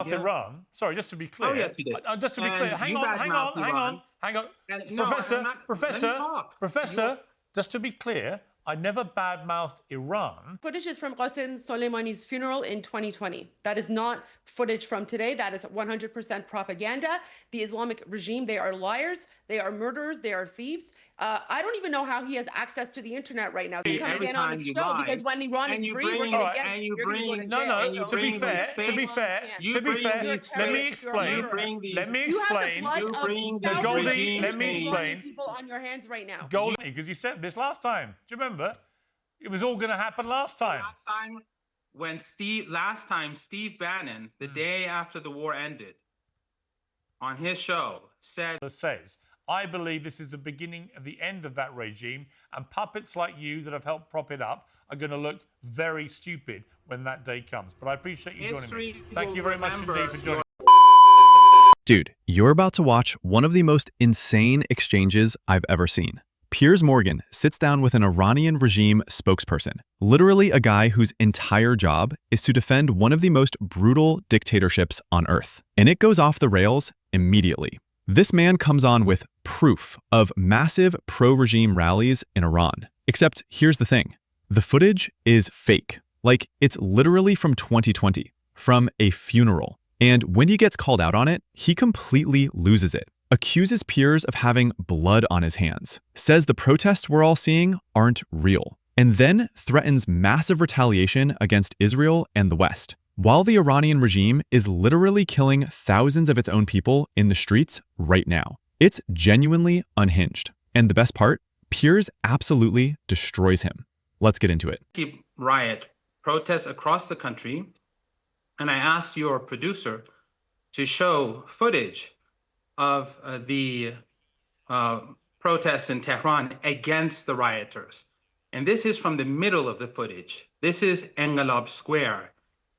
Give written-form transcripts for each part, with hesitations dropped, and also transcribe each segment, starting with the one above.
badmouth Iran. Sorry, just to be clear. Oh, yes, you did. Just to be clear. Hang on. Professor, just to be clear, I never badmouthed Iran. Footage is from Qasem Soleimani's funeral in 2020. That is not footage from today. That is 100% propaganda. The Islamic regime, they are liars, they are murderers, they are thieves. I don't even know how he has access to the internet right now. He's coming in on his show because when Iran is free, we're going to get you're going to go to jail. No, to be fair, let me explain. Goldie, let me explain. People on your hands right now. Goldie, because you said this last time. Do you remember? It was all going to happen last time. Last time, Steve Bannon, the day after the war ended, on his show, says, I believe this is the beginning of the end of that regime, and puppets like you that have helped prop it up are going to look very stupid when that day comes. But I appreciate you joining me. Thank you very much indeed for joining me. Dude, you're about to watch one of the most insane exchanges I've ever seen. Piers Morgan sits down with an Iranian regime spokesperson, literally a guy whose entire job is to defend one of the most brutal dictatorships on earth. And it goes off the rails immediately. This man comes on with proof of massive pro-regime rallies in Iran. Except here's the thing. The footage is fake. Like, it's literally from 2020, from a funeral. And when he gets called out on it, he completely loses it. Accuses Piers of having blood on his hands. Says the protests we're all seeing aren't real. And then threatens massive retaliation against Israel and the West. While the Iranian regime is literally killing thousands of its own people in the streets right now. It's genuinely unhinged. And the best part, Piers absolutely destroys him. Let's get into it. Riot protests across the country, and I asked your producer to show footage of the protests in Tehran against the rioters. And this is from the middle of the footage. This is Engelab Square.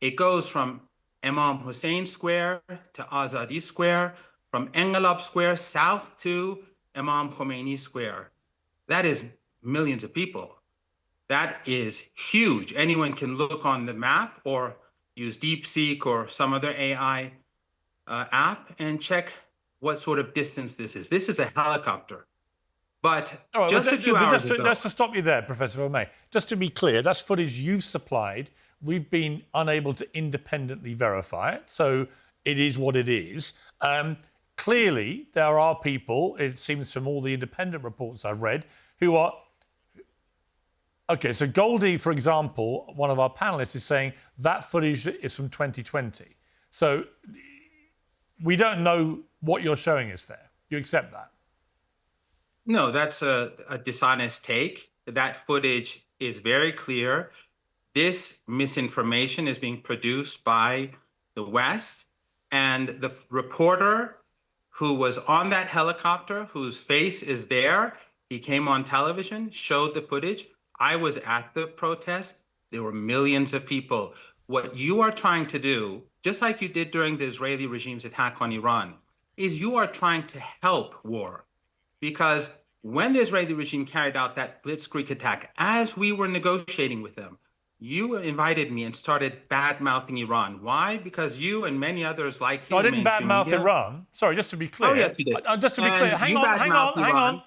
It goes from Imam Hussein Square to Azadi Square, from Engelab Square south to Imam Khomeini Square. That is millions of people. That is huge. Anyone can look on the map or use DeepSeek or some other AI app and check what sort of distance this is. This is a helicopter. But just a few hours ago... Just to stop you there, Professor O'May, just to be clear, that's footage you've supplied. We've been unable to independently verify it, so it is what it is. Clearly, there are people, it seems from all the independent reports I've read, who are... Okay, so Goldie, for example, one of our panellists, is saying that footage is from 2020. So we don't know what you're showing us there. You accept that? No, that's a dishonest take. That footage is very clear. This misinformation is being produced by the West, and the reporter who was on that helicopter, whose face is there, he came on television, showed the footage. I was at the protest. There were millions of people. What you are trying to do, just like you did during the Israeli regime's attack on Iran, is you are trying to help war. Because when the Israeli regime carried out that blitzkrieg attack, as we were negotiating with them, you invited me and started bad-mouthing Iran. Why? Because you and many others like you... No, I didn't bad-mouth Iran. Sorry, just to be clear. Oh, yes, you did. Just to be clear. Hang on.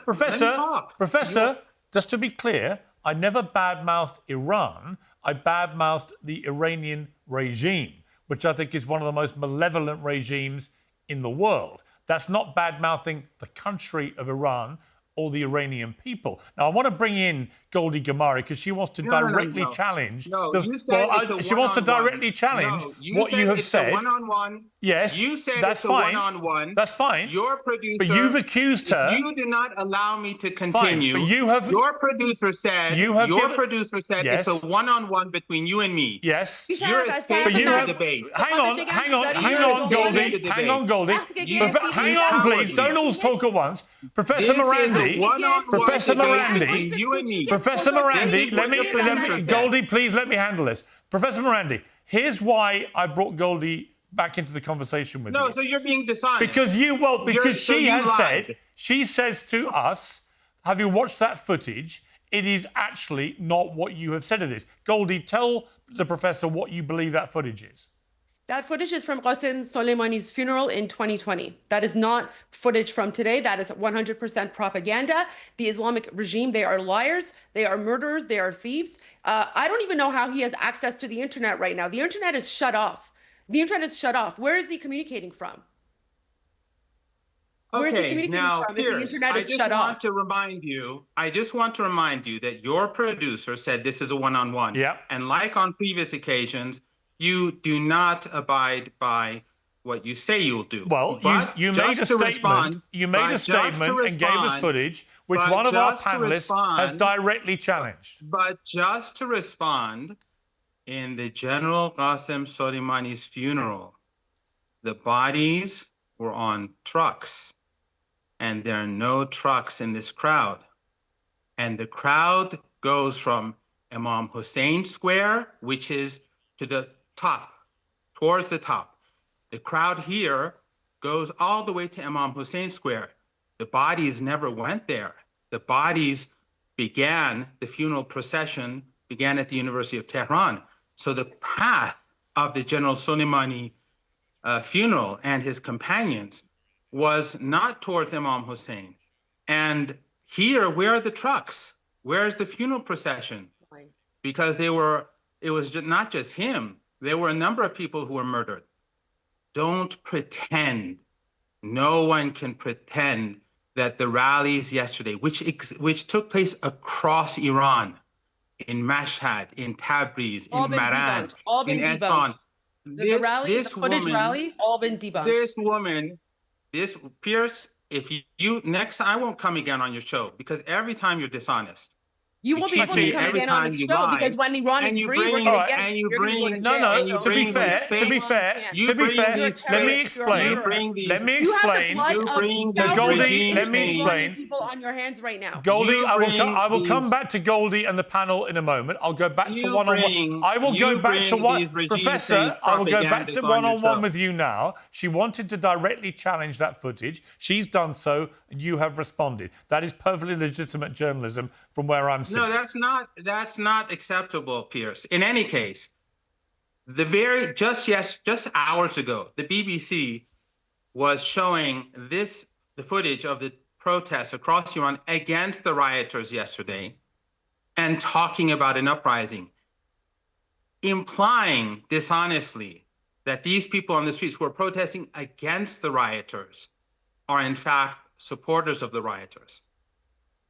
Professor, just to be clear, I never bad-mouthed Iran. I bad-mouthed the Iranian regime, which I think is one of the most malevolent regimes in the world. That's not bad-mouthing the country of Iran or the Iranian people. Now, I want to bring in Goldie Gamari because she wants to directly challenge... she wants to directly challenge what you have said. One-on-one. Yes, you said that's it's fine. A one-on-one. That's fine. Your producer... But you've accused her... You did not allow me to continue. Fine, but you have... Your producer said... Yes. It's a one-on-one between you and me. Yes. You're escaping the debate. Hang on, Goldie. Hang on, Goldie. Hang on, please. Don't all talk at once. Professor Marandi, Goldie, please let me handle this. Professor Marandi, here's why I brought Goldie back into the conversation with you. No, so you're being dishonest. Because she says to us, have you watched that footage? It is actually not what you have said it is. Goldie, tell the professor what you believe that footage is. That footage is from Qasem Soleimani's funeral in 2020. That is not footage from today. That is 100% propaganda. The Islamic regime, they are liars. They are murderers. They are thieves. I don't even know how he has access to the internet right now. The internet is shut off. The internet is shut off. Where is he communicating from? Where is he Okay, communicating now, from if the Piers, internet I is just shut want off? to remind you, that your producer said this is a one-on-one. Yeah. And like on previous occasions, you do not abide by what you say you'll do. Well, But you made a just to statement. respond- You made but a just to statement and gave us respond- footage, which but one of our just to panelists has respond- directly challenged. But just to respond, in the General Qasem Soleimani's funeral, the bodies were on trucks, and there are no trucks in this crowd. And the crowd goes from Imam Hussein Square, which is to the top, towards the top. The crowd here goes all the way to Imam Hussein Square. The bodies never went there. The bodies the funeral procession began at the University of Tehran. So the path of the General Soleimani funeral and his companions was not towards Imam Hussein. And here, where are the trucks? Where's the funeral procession? Because it was not just him. There were a number of people who were murdered. Don't pretend. No one can pretend that the rallies yesterday, which took place across Iran, in Mashhad, in Tabriz, All in been Maran, debunked. All been in debunked. Esfahan. The rally, the footage rally, all been debunked. Pierce, if you next, I won't come again on your show because every time you're dishonest. You won't be able to come Every again on time the you show lie, because when Iran and is you free, we're bring- going to Alright, get and you. you You're going to go bring- to No, jail. no. and you So To be bring fair, these to be things- fair, you to be bring fair, these let me things- explain. you bring these- Let me You have the explain. blood You of bring these thousands of Goldie, let me innocent explain. people on your hands right now. Goldie, You I will bring come these- back to Goldie and the panel in a moment. I'll go back to You one-on-one. bring- I will go you back to bring one. these regime Professor, things, I will go back to propagandists on your one-on-one show. with you now. She wanted to directly challenge that footage. She's done so, and you have responded. That is perfectly legitimate journalism from where I'm sitting. No, that's not acceptable, Pierce. In any case, just hours ago, the BBC was showing the footage of the protests across Iran against the rioters yesterday and talking about an uprising, implying dishonestly that these people on the streets who are protesting against the rioters are in fact supporters of the rioters.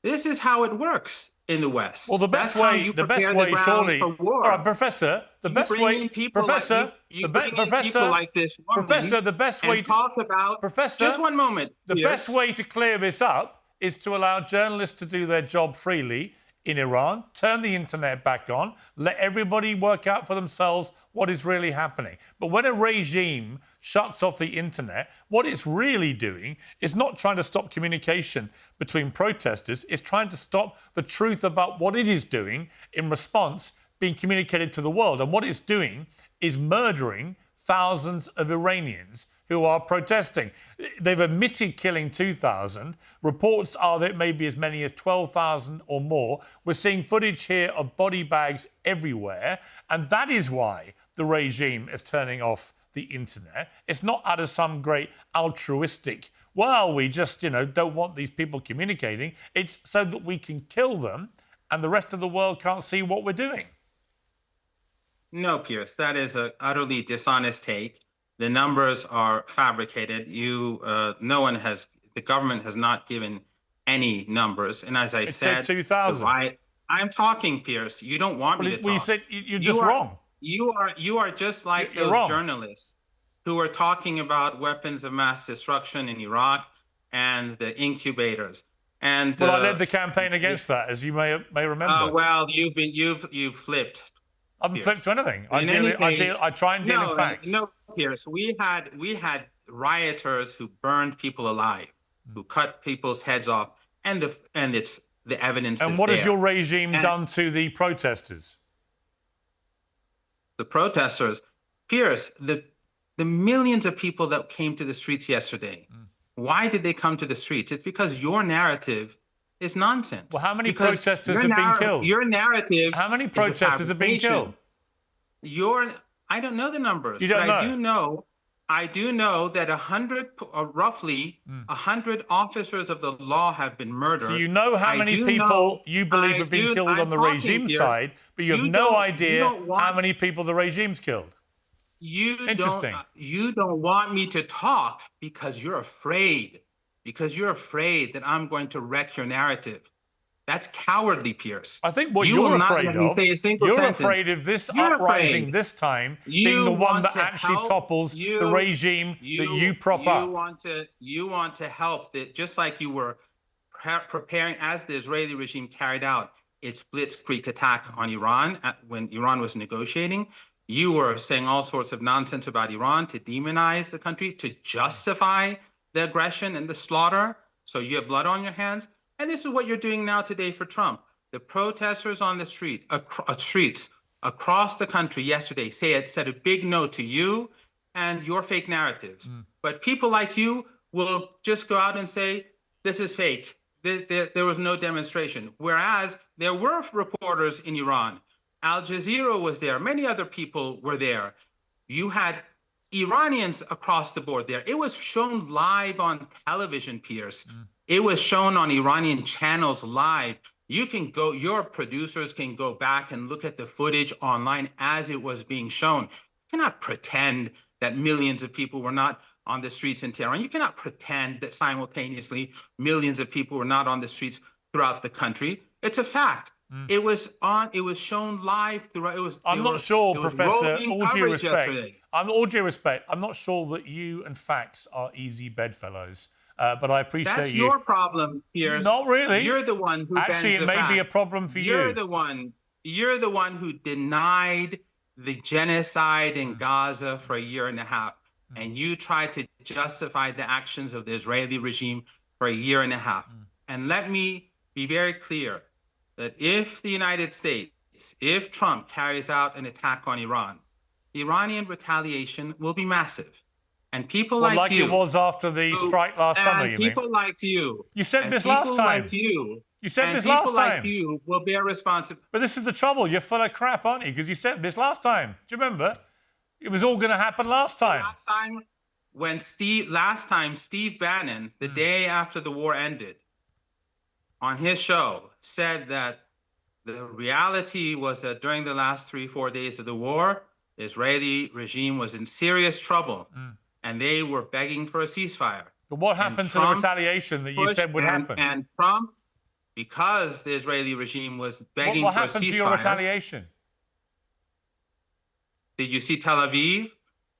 This is how it works in the West. Well, the best That's how way, you the best prepare way, grounds surely. for war. All right, Professor, the You best bring way, in people Professor, you bring in Professor, people like this woman Professor, the best way and to talk about Professor, just one moment. the Pierce. best way to clear this up is to allow journalists to do their job freely in Iran, turn the internet back on, let everybody work out for themselves what is really happening. But when a regime shuts off the internet, what it's really doing is not trying to stop communication between protesters, it's trying to stop the truth about what it is doing in response being communicated to the world. And what it's doing is murdering thousands of Iranians who are protesting. They've admitted killing 2,000. Reports are that it may be as many as 12,000 or more. We're seeing footage here of body bags everywhere. And that is why the regime is turning off the internet. It's not out of some great altruistic, well, we just, don't want these people communicating. It's so that we can kill them and the rest of the world can't see what we're doing. No, Pierce, that is an utterly dishonest take. The numbers are fabricated. The government has not given any numbers. And as I said, 2,000. I'm talking, Pierce. You don't want me to talk. Well, you said you're just wrong. You are just like You're those wrong. journalists who are talking about weapons of mass destruction in Iraq and the incubators. And Well, I led the campaign against that, as you may remember. well, you've flipped. I haven't Pierce. flipped to anything. I try and deal in facts. No, Pierce. We had rioters who burned people alive, who cut people's heads off, and it's the evidence. And what has your regime done to the protesters? The protesters, Pierce, the millions of people that came to the streets yesterday. Why did they come to the streets? It's because your narrative is nonsense. Well, how many protesters have been killed? Your narrative. How many protesters have been killed? I don't know the numbers, You don't but know. I do know that roughly 100 officers of the law have been murdered. So you know how many people you believe have been killed on the regime side, but you have no idea how many people the regime's killed. Interesting. You don't want me to talk because you're afraid. Because you're afraid that I'm going to wreck your narrative. That's cowardly, Pierce. I think what you're afraid of, you're afraid of this uprising this time being the one that actually topples the regime that you prop up. You want to help, just like you were preparing as the Israeli regime carried out its blitzkrieg attack on Iran when Iran was negotiating. You were saying all sorts of nonsense about Iran to demonize the country, to justify the aggression and the slaughter. So you have blood on your hands. And this is what you're doing now today for Trump. The protesters on the streets across the country yesterday said a big no to you and your fake narratives. But people like you will just go out and say, this is fake. There was no demonstration. Whereas there were reporters in Iran. Al Jazeera was there. Many other people were there. You had Iranians across the board there. It was shown live on television, Piers. It was shown on Iranian channels live. You can go, your producers can go back and look at the footage online as it was being shown. You cannot pretend that millions of people were not on the streets in Tehran. You cannot pretend that simultaneously millions of people were not on the streets throughout the country. It's a fact. It was shown live throughout. I'm not sure, Professor, all due respect, I'm not sure that you and facts are easy bedfellows. But I appreciate That's your problem, Piers. Not really. You're the one who actually it may be a problem for you. You're the one who denied the genocide in Gaza for a year and a half, and you tried to justify the actions of the Israeli regime for a year and a half. And let me be very clear that if the United States, if Trump carries out an attack on Iran, the Iranian retaliation will be massive. And people like you, it was after the strike last summer, you mean? People like you. You said this last time. You said this last time. People like you will bear responsibility. But this is the trouble. You're full of crap, aren't you? Because you said this last time. Do you remember? It was all going to happen last time. Last time, Steve Bannon, the day after the war ended, on his show, said that the reality was that during the last 3-4 days of the war, the Israeli regime was in serious trouble. And they were begging for a ceasefire. But what happened to the retaliation that you said would happen? And Trump, because the Israeli regime was begging for a ceasefire. What happened to your retaliation? Did you see Tel Aviv?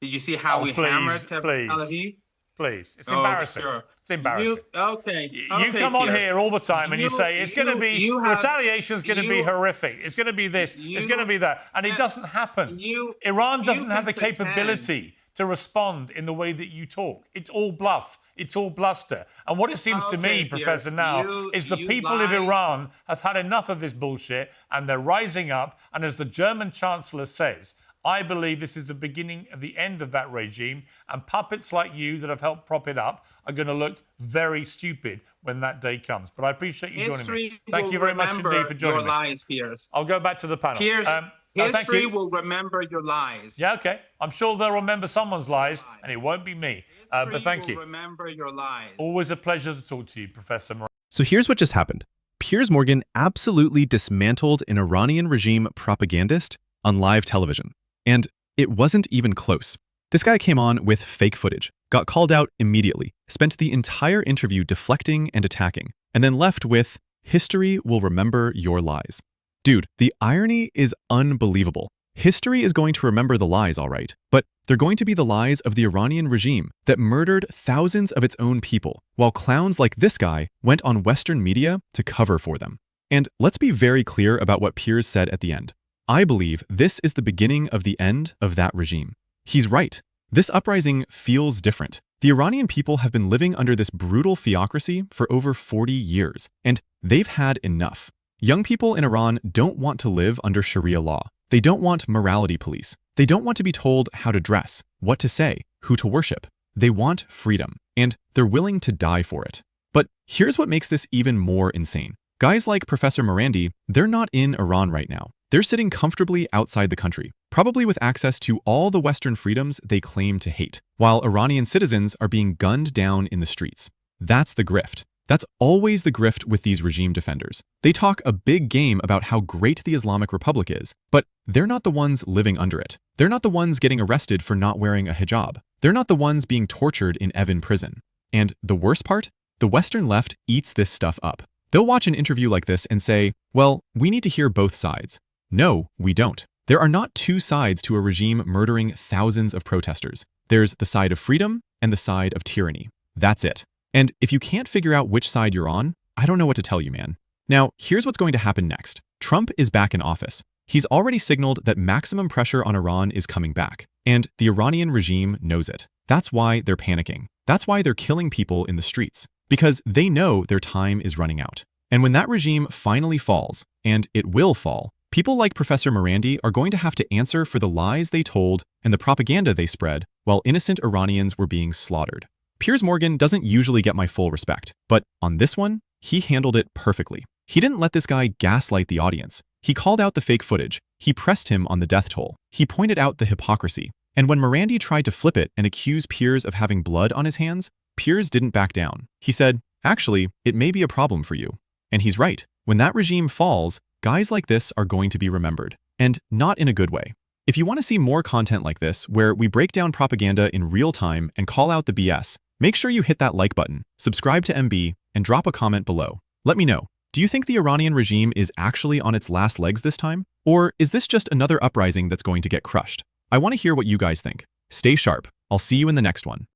Did you see how we hammered Tel Aviv? Please, it's embarrassing. Sure. It's embarrassing. You come on here all the time and you say it's going to be, the retaliation's going to be horrific. It's going to be this, it's going to be that. And it doesn't happen. Iran doesn't have the capability to respond in the way that you talk. It's all bluff. It's all bluster. And what it seems to me, Professor, now is the people of Iran have had enough of this bullshit and they're rising up. And as the German Chancellor says, I believe this is the beginning of the end of that regime, and puppets like you that have helped prop it up are going to look very stupid when that day comes. But I appreciate you joining me. Thank you very much indeed for joining me. Lies, Piers. I'll go back to the panel. Piers, history will remember your lies. Yeah, okay. I'm sure they'll remember someone's lies, and it won't be me. But thank you. Remember your lies. Always a pleasure to talk to you, Professor Marandi. So here's what just happened. Piers Morgan absolutely dismantled an Iranian regime propagandist on live television. And it wasn't even close. This guy came on with fake footage, got called out immediately, spent the entire interview deflecting and attacking, and then left with, "History will remember your lies." Dude, the irony is unbelievable. History is going to remember the lies, all right, but they're going to be the lies of the Iranian regime that murdered thousands of its own people, while clowns like this guy went on Western media to cover for them. And let's be very clear about what Piers said at the end. I believe this is the beginning of the end of that regime. He's right. This uprising feels different. The Iranian people have been living under this brutal theocracy for over 40 years, and they've had enough. Young people in Iran don't want to live under Sharia law. They don't want morality police. They don't want to be told how to dress, what to say, who to worship. They want freedom, and they're willing to die for it. But here's what makes this even more insane. Guys like Professor Marandi, they're not in Iran right now. They're sitting comfortably outside the country, probably with access to all the Western freedoms they claim to hate, while Iranian citizens are being gunned down in the streets. That's the grift. That's always the grift with these regime defenders. They talk a big game about how great the Islamic Republic is, but they're not the ones living under it. They're not the ones getting arrested for not wearing a hijab. They're not the ones being tortured in Evin prison. And the worst part? The Western left eats this stuff up. They'll watch an interview like this and say, well, we need to hear both sides. No, we don't. There are not two sides to a regime murdering thousands of protesters. There's the side of freedom and the side of tyranny. That's it. And if you can't figure out which side you're on, I don't know what to tell you, man. Now, here's what's going to happen next. Trump is back in office. He's already signaled that maximum pressure on Iran is coming back, and the Iranian regime knows it. That's why they're panicking. That's why they're killing people in the streets, because they know their time is running out. And when that regime finally falls, and it will fall, people like Professor Marandi are going to have to answer for the lies they told and the propaganda they spread while innocent Iranians were being slaughtered. Piers Morgan doesn't usually get my full respect, but on this one, he handled it perfectly. He didn't let this guy gaslight the audience. He called out the fake footage. He pressed him on the death toll. He pointed out the hypocrisy. And when Marandi tried to flip it and accuse Piers of having blood on his hands, Piers didn't back down. He said, actually, it may be a problem for you. And he's right. When that regime falls, guys like this are going to be remembered, and not in a good way. If you want to see more content like this, where we break down propaganda in real time and call out the BS, make sure you hit that like button, subscribe to MB, and drop a comment below. Let me know. Do you think the Iranian regime is actually on its last legs this time? Or is this just another uprising that's going to get crushed? I want to hear what you guys think. Stay sharp. I'll see you in the next one.